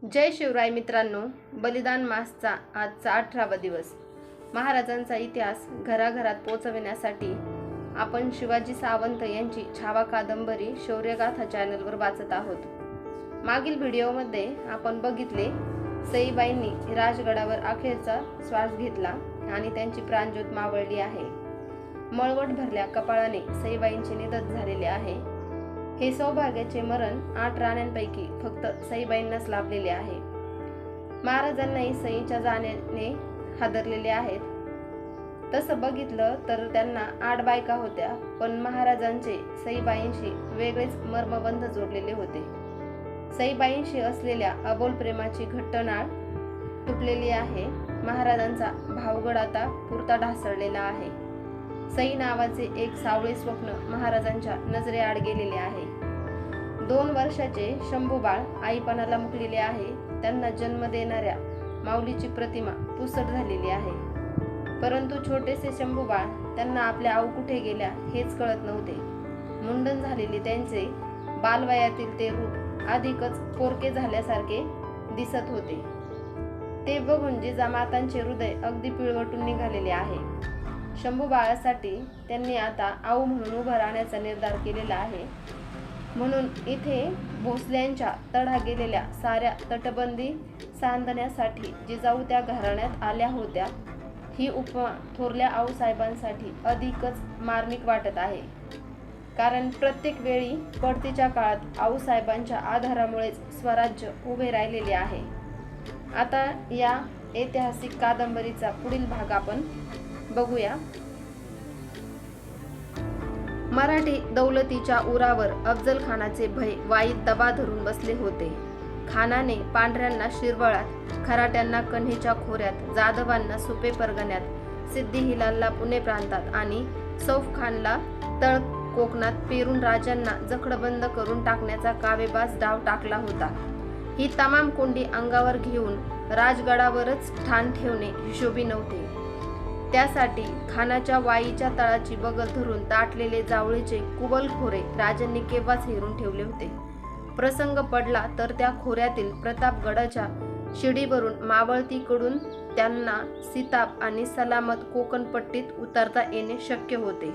जय शिवराय मित्रांनो, बलिदान मासचा आजचा 18वा दिवस. महाराजांचा इतिहास घराघरात पोहोचविण्यासाठी आपण शिवाजी सावंत यांची छावा कादंबरी शौर्यगाथा चॅनलवर वाचत आहोत. मागील व्हिडिओमध्ये आपण बघितले सईबाईंनी राजगडावर अखेरचा श्वास घेतला आणि त्यांची प्राणज्योत मावळली आहे. मळवट भरल्या कपाळाने सईबाईंचे निधन झालेले आहे. हे सौभाग्याचे मरण 8 राण्यांपैकी फक्त सईबाईंनाच लाभलेले आहे. महाराजांनाही सईच्या जाण्याने हादरलेले आहेत. तसं बघितलं तर त्यांना 8 बायका होत्या, पण महाराजांचे सईबाईंशी वेगळेच मर्मबंध जोडलेले होते. सईबाईंशी असलेल्या अबोल प्रेमाची घट्ट नाळ तुटलेली आहे. महाराजांचा भावगड आता पुरता ढासळलेला आहे. सई नावाचे एक सावळे स्वप्न महाराजांच्या नजरेआड गेलेले आहे. 2 वर्षाचे शंभूबाळ आईपणाला मुकलेले आहे. त्यांना जन्म देणाऱ्या माऊलीची प्रतिमा पुसट झालेली आहे. परंतु छोटेसे शंभूबाळ त्यांना आपल्या आऊ कुठे गेल्या हेच कळत नव्हते. मुंडन झालेले त्यांचे बालवयातील ते रूप अधिकच पोरके झाल्यासारखे दिसत होते. ते बघून जिजामातांचे हृदय अगदी पिळवटून निघालेले आहे. शंभू बाळासाठी त्यांनी आता आऊ म्हणून उभं राहण्याचा निर्धार केलेला आहे. म्हणून इथे भोसल्यांच्या तडा गेलेल्या साऱ्या तटबंदी सांधण्यासाठी जिजाऊ त्या घराण्यात आल्या होत्या. ही उपमा थोरल्या आऊसाहेबांसाठी अधिकच मार्मिक वाटत आहे. कारण प्रत्येक वेळी पडतीच्या काळात आऊसाहेबांच्या आधारामुळेच स्वराज्य उभे राहिलेले आहे. आता या ऐतिहासिक कादंबरीचा पुढील भाग आपण बघूया. मराठी दौलतीच्या उरावर अफजल खानाचे भय वाईत दबा धरून बसले होते. खानाने पांढऱ्यांना शिरवळात, खराट्यांना कन्हेच्या खोऱ्यात, जाधवांना सुपे परगण्यात, सिद्दी हिलालला पुणे प्रांतात आणि सौफ खानला तळ कोकणात पेरून राजांना जखडबंद करून टाकण्याचा कावेबाज डाव टाकला होता. ही तमाम कोंडी अंगावर घेऊन राजगडावरच ठाण ठेवणे हिशोबी नव्हते. त्यासाठी खानाच्या वाईच्या तळाची बगल धरून दाटलेले जावळीचे कुबलखोरे राजांनी केव्हाच हेरून ठेवले होते. प्रसंग पडला तर त्या खोऱ्यातील प्रतापगडाच्या शिडीवरून मावळतीकडून त्यांना सीताप आणि सलामत कोकणपट्टीत उतरता येणे शक्य होते.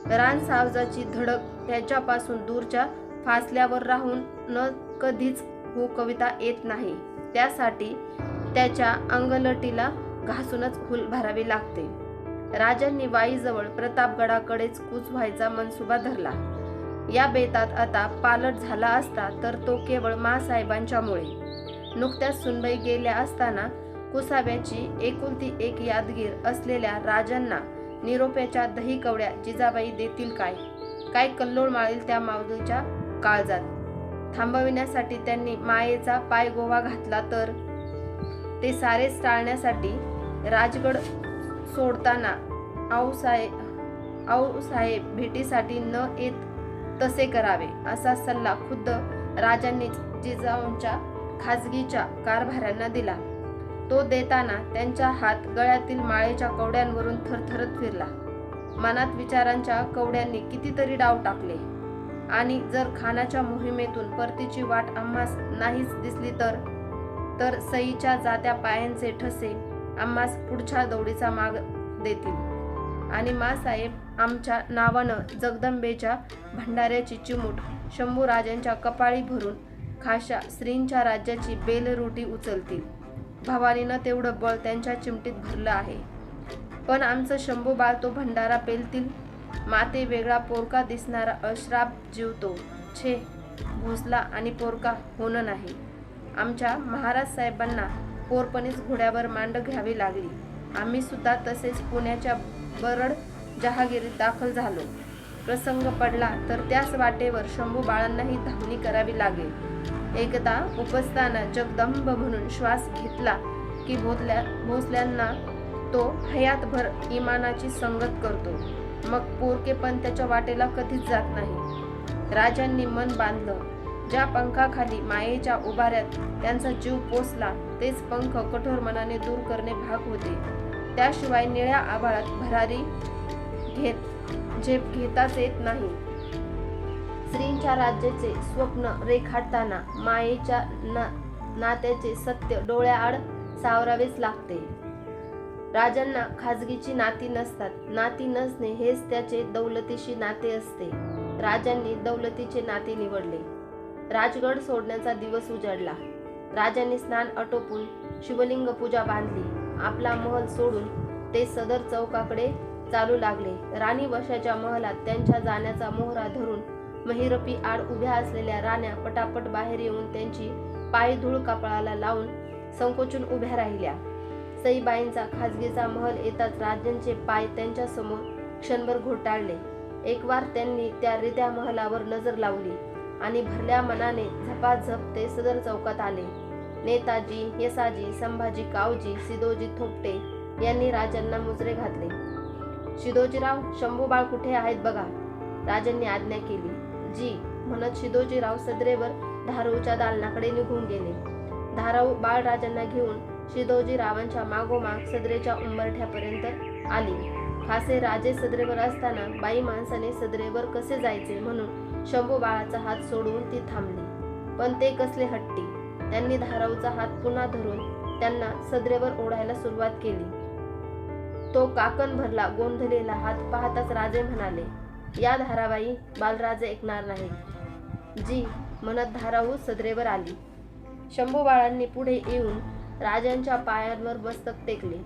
रानसावजाची धडक त्याच्यापासून दूरच्या फासल्यावर राहून न कधीच हो कविता येत नाही. त्यासाठी त्याच्या अंगलटीला घासूनच हुल भरावी लागते. राजांनी वाईजवळ प्रतापगडाकडेच कूच व्हायचा मनसुबा धरला. या बेतात आता पालट झाला असता तर तो केवळ मासाहेबांच्यामुळे. नुकत्याच सुनबाई गेल्या असताना कुसाव्याची एकुलती एक यादगीर असलेल्या राजांना निरोप्याच्या दही कवड्या जिजाबाई देतील काय? काय कल्लोळ माळेल त्या माऊलीच्या काळजात? थांबविण्यासाठी त्यांनी मायेचा पायगोवा घातला तर ते सारेच टाळण्यासाठी राजगड सोडताना आऊसाहेब भेटीसाठी न येत तसे करावे असा सल्ला खुद्द राजांनीच जिजाऊंच्या खाजगीच्या कारभाऱ्यांना दिला. तो देताना त्यांचा हात गळ्यातील माळेच्या कवड्यांवरून थरथरत फिरला. मनात विचारांच्या कवड्यांनी कितीतरी डाव टाकले. आणि जर खानाच्या मोहिमेतून परतीची वाट आम्हास नाहीच दिसली तर सईच्या जात्या पायांचे ठसे आम्हास पुढच्या दौडीचा माग देतील आणि मासाहेब आमच्या नावानं जगदंबेच्या भंडाऱ्याची चिमूट शंभू राजांच्या कपाळी भरून खाशा श्रींच्या राज्याची बेलरोटी उचलतील. भवानीनं तेवढं बळ त्यांच्या चिमटीत भरलं आहे. पण आमचं शंभू बाळ तो भंडारा पेलतील. माते वेगळा पोरका दिसणारा अश्राप जीवतो. छे, भोसला आणि पोरका होणं नाही. आमच्या महाराज साहेबांना पोरपणीच घोड्यावर मांड घ्यावी लागली. आम्ही सुद्धा तसेच पुण्याच्या बरड जहागिरीत दाखल झालो. प्रसंग पडला तर त्याच वाटेवर शंभू बाळांनाही धावणी करावी लागेल. एकदा उपसताना जगदंब म्हणून श्वास घेतला की भोसल्यांना तो हयातभर इमानाची संगत करतो. मग पोरके पण त्याच्या वाटेला कधीच जात नाही. राजांनी मन बांधलं. ज्या पंखाखाली मायेच्या उभाऱ्यात त्यांचा जीव पोचला तेच पंख कठोर मनाने दूर करणे भाग होते. त्याशिवाय निळ्या आभाळात भरारी झेप घेताच येत नाही. श्रींच्या राज्याचे स्वप्न रेखाटताना मायेच्या नात्याचे सत्य डोळ्याआड सावरावेच लागते. राजांना खाजगीची नाती नसतात. नाती नसणे हेच त्याचे दौलतीशी नाते असते. राजांनी दौलतीचे नाते निवडले. राजगड सोडण्याचा दिवस उजाडला. राजांनी स्नान आटोपून शिवलिंग पूजा बांधली. आपला महल सोडून ते सदर चौकाकडे चालू लागले. राणी वशाच्या महलात त्यांच्या जाण्याचा मोहरा धरून महिरपी आड उभ्या असलेल्या राण्या पटापट बाहेर येऊन त्यांची पायधूळ कपाळाला लावून संकोचून उभ्या राहिल्या. सईबाईंचा खाजगीचा महल येताच राजांचे पाय त्यांच्या समोर क्षणभर घोटाळले. एक वार त्यांनी त्या रित्या महलावर नजर लावली आणि भरल्या मनाने झपाझप ते सदर चौकात आले. नेताजी, येसाजी, संभाजी कावजी, सिदोजी थोपटे यांनी राजांना मुजरे घातले. शिदोजीराव, शंभूबाळ कुठे आहेत बघा, राजांनी आज्ञा केली. जी म्हणत शिदोजीराव सदरेवर धाराऊच्या दालनाकडे निघून गेले. धाराऊ बाळराजांना घेऊन शिदोजीरावांच्या मागोमाग सदरेच्या उंबरठ्यापर्यंत आली. खासे राजे सदरेवर असताना बाई माणसाने सदरेवर कसे जायचे म्हणून शंभूबाळाचा हात सोडवून ती थांबली. पण ते कसले हट्टी. त्यांनी धाराऊचा हात पुन्हा धरून त्यांना सदरेवर ओढायला सुरुवात केली. तो काकण भरला गोंधलेला हात पाहताच राजे म्हणाले, या धाराबाई बालराजे ऐकणार नाही. जी म्हणत धाराऊ सदरेवर आली. शंभूबाळांनी पुढे येऊन राजांच्या पायांवर मस्तक टेकले.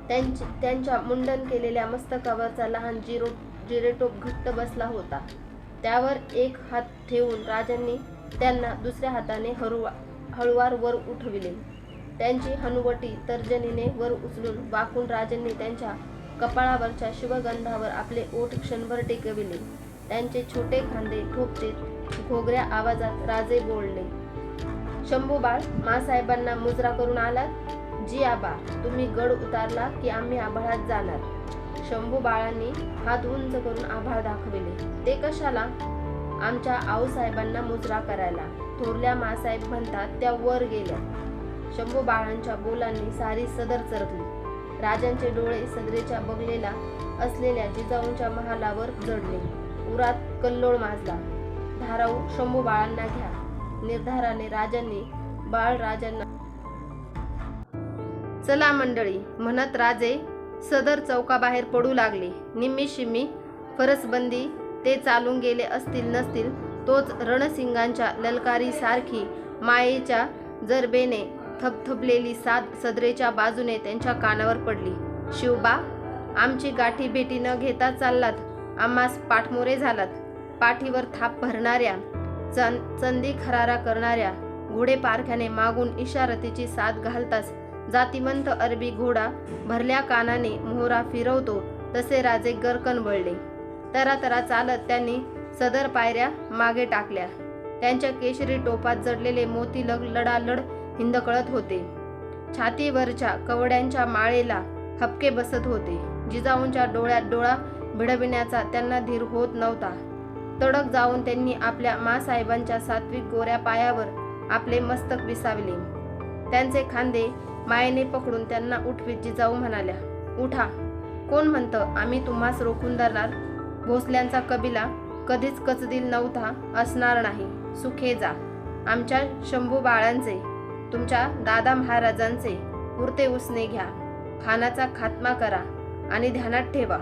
त्यांच्या मुंडन केलेल्या मस्तकावरचा लहान जिरेटोप घट्ट बसला होता. त्यावर एक हात ठेवून राजांनी त्यांना दुसऱ्या हाताने हळुवार वर उठविले. त्यांची हनुवटी तर्जनीने वर उचलून वाकून राजांनी त्यांच्या कपाळावरच्या शिवगंधावर आपले ओठ क्षणभर टेकविले. त्यांचे छोटे खांदे ठोपतेत घोगऱ्या आवाजात राजे बोलले, शंभूबाळ, मासाहेबांना मुजरा करून आलात? जी आबा, तुम्ही गड उतारला की आम्ही आभाळात जाणार. शंभूबाळांनी हात उंच करून आभाळ दाखविले. ते कशाला? आमच्या आऊसाहेबांना मुजरा करायला. थोरल्या मासाहेब म्हणतात त्या वर गेल्या. शंभूबाळांच्या बोलांनी सारी सदर चरकली. राजांचे डोळे सदरेच्या बगलेला असलेल्या जिजाऊंच्या महालावर जडले. उरात कल्लोळ माजला. धाराऊ, शंभूबाळांना घ्या. निर्धाराने राजांनी बाळराजांना. चला मंडळी म्हणत राजे सदर चौकाबाहेर पडू लागले. निम्मी शिम्मी फरसबंदी ते चालून गेले असतील नसतील तोच रणसिंगांच्या ललकारी सारखी मायेच्या जरबेने थपथपलेली साद सदरेच्या बाजूने त्यांच्या कानावर पडली. शिवबा, आमची गाठी भेटी न घेता चाललात, आम्हास पाठमोरे झालात. पाठीवर थाप भरणाऱ्या चंदी खरारा करणाऱ्या घोडे पारख्याने मागून इशारतीची साथ घालताच जातिवंत अरबी घोडा भरल्या कानाने मोहरा फिरवतो तसे राजे गरकन वळले. तरातरा चालत त्यांनी सदर पायऱ्या मागे टाकल्या. त्यांच्या केशरी टोपात जडलेले मोती लडालड हिंदकळत होते. छातीवरच्या कवड्यांच्या माळेला हपके बसत होते. जिजाऊंच्या डोळ्यात डोळा भिडविण्याचा त्यांना धीर होत नव्हता. तडक जाऊन त्यांनी आपल्या मासाहेबांच्या सात्विक गोऱ्या पायावर आपले मस्तक विसावले. त्यांचे खांदे मायेने पकडून त्यांना उठवीत जिजाऊ म्हणाल्या, उठा. कोण म्हणतं आम्ही तुम्हास रोखून धरणार? भोसल्यांचा कबिला कधीच कचदिल नव्हता, असणार नाही. सुखे जा. आमच्या शंभूबाळांचे, तुमच्या दादा महाराजांचे पुरते उसने घ्या. खानाचा खात्मा करा आणि ध्यानात ठेवा,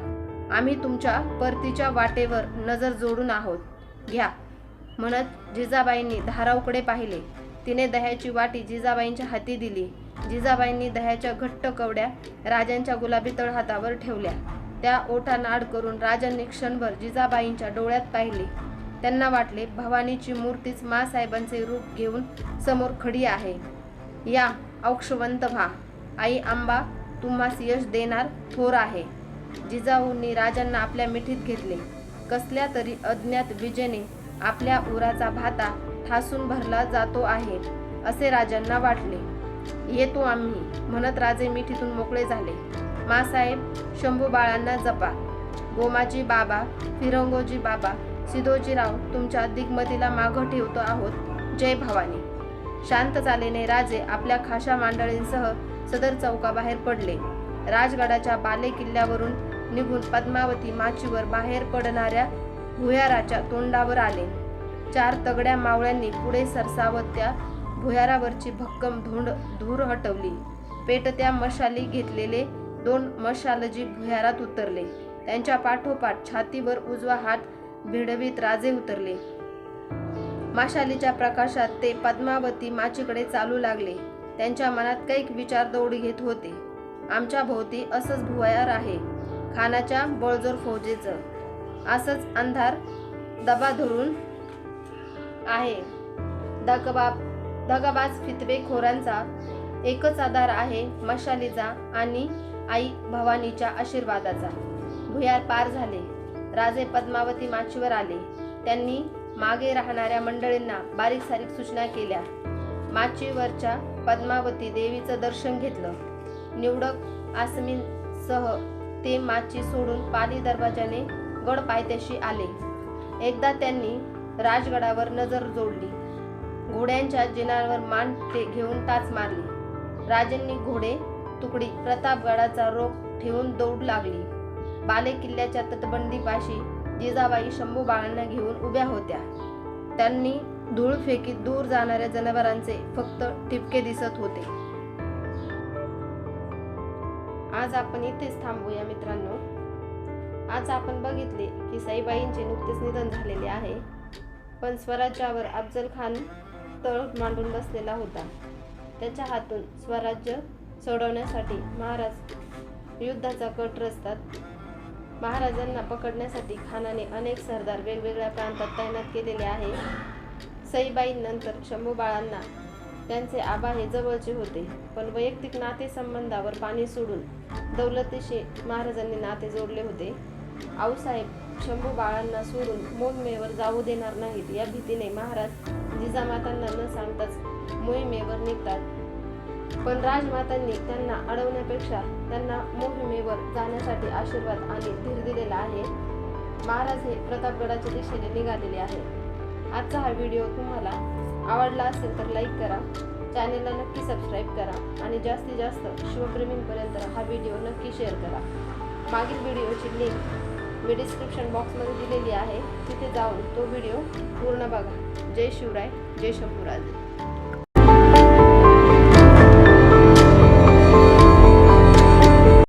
आम्ही तुमच्या परतीच्या वाटेवर नजर जोडून आहोत. घ्या. म्हणत जिजाबाईंनी धाराऊकडे पाहिले. तिने दह्याची वाटी जिजाबाईंच्या हाती दिली. जिजाबाईंनी दह्याच्या घट्ट कवड्या राजांच्या गुलाबी तळहातावर ठेवल्या. त्या ओठानाड करून राजांनी क्षणभर जिजाबाईंच्या डोळ्यात पाहिले. त्यांना वाटले भवानीची मूर्तीच मासाहेबांचे रूप घेऊन समोर खडी आहे. या औक्षवंत व्हा. आई अंबा तुम्हास यश देणार थोर आहे. जिजाऊंनी राजांना आपल्या मिठीत घेतले. कसल्या तरी अज्ञात विजेने आपल्या उराचा भाता ठासून भरला जातो आहे असे राजांना वाटले. येतो आम्ही म्हणत राजे मिठीतून मोकळे झाले. मासाहेब, शंभूबाळांना जपा. गोमाजी बाबा, फिरंगोजी बाबा, सिदोजीराव तुमच्या दिग्मतीला मागं ठेवतो आहोत. जय भवानी. शांत चालीने राजे आपल्या खाशा मांडळींसह सदर चौकाबाहेर पडले. राजगडाच्या बाले किल्ल्यावरून निघून पद्मावती माचीवर बाहेर पडणाऱ्या भुयाराच्या तोंडावर आले. 4 तगड्या मावळ्यांनी पुढे सरसावत त्या भुयारावरची भक्कम धूर हटवली. पेटत्या मशाली घेतलेले 2 मशालजी भुयारात उतरले. त्यांच्या पाठोपाठ छातीवर उजवा हात भिडवीत राजे उतरले. मशालीच्या प्रकाशात ते पद्मावती माचीकडे चालू लागले. त्यांच्या मनात कैक विचार दौड घेत होते. आमच्या भोवती असंच भुयार आहे, खानाच्या बळजोर फौजेचं. असंच अंधार दबा धरून आहे. दगाबाज फितवेखोरांचा एकच आधार आहे मशालीचा आणि आई भवानीच्या आशीर्वादाचा. भुयार पार झाले. राजे पद्मावती माचीवर आले. त्यांनी मागे राहणाऱ्या मंडळींना बारीक सारीक सूचना केल्या. माचीवरच्या पद्मावती देवीचं दर्शन घेतलं. निवडक आसमींसह ते माची सोडून पाली दरवाजाने गड पायथ्याशी आले. एकदा त्यांनी राजगडावर नजर जोडली. घोड्यांच्या जिनावर मान घेऊन टाच मारली. राजांनी घोडे तुकडी प्रतापगडाचा रोख ठेवून दौड लागली. बाले किल्ल्याच्या तटबंदीपाशी जिजाबाई शंभू बाळांना घेऊन उभ्या होत्या. त्यांनी धूळ फेकीत दूर जाणाऱ्या जनावरांचे फक्त ठिपके दिसत होते. आज आपण इथेच थांबूया मित्रांनो. आज आपण बघितले की सईबाईंचे नुकतेच निधन झालेले आहे, पण स्वराज्यावर अफजल खान तळ मांडून बसलेला होता. त्याच्या हातून स्वराज्य सोडवण्यासाठी महाराज युद्धाचा कट रचतात. महाराजांना पकडण्यासाठी खानाने अनेक सरदार वेगवेगळ्या प्रांतात तैनात केलेले आहे. सईबाईंनंतर शंभू बाळांना त्यांचे आबा हे जवळचे होते, पण वैयक्तिक नातेसंबंधावर पाणी सोडून दौलतीशी महाराजांनी नाते जोडले होते. आऊसाहेब शंभू बाळांना सोडून मोहिमेवर जाऊ देणार नाहीत या भीतीने महाराज जिजामातांना न सांगताच मोहिमेवर निघतात. पण राजमातांनी त्यांना अडवण्यापेक्षा त्यांना मोहिमेवर जाण्यासाठी आशीर्वाद आणि धीर दिलेला आहे. महाराज हे प्रतापगडाच्या दिशेने निघालेले आहे. आजचा हा व्हिडिओ तुम्हाला आवडला असेल तर लाईक करा, चॅनेलला नक्की सबस्क्राईब करा आणि जास्तीत जास्त शिवप्रेमींपर्यंत हा व्हिडिओ नक्की शेअर करा. मागील व्हिडिओची लिंक मी डिस्क्रिप्शन बॉक्समध्ये दिलेली आहे, तिथे जाऊन तो व्हिडिओ पूर्ण बघा. जय शिवराय, जय शंभूराजे.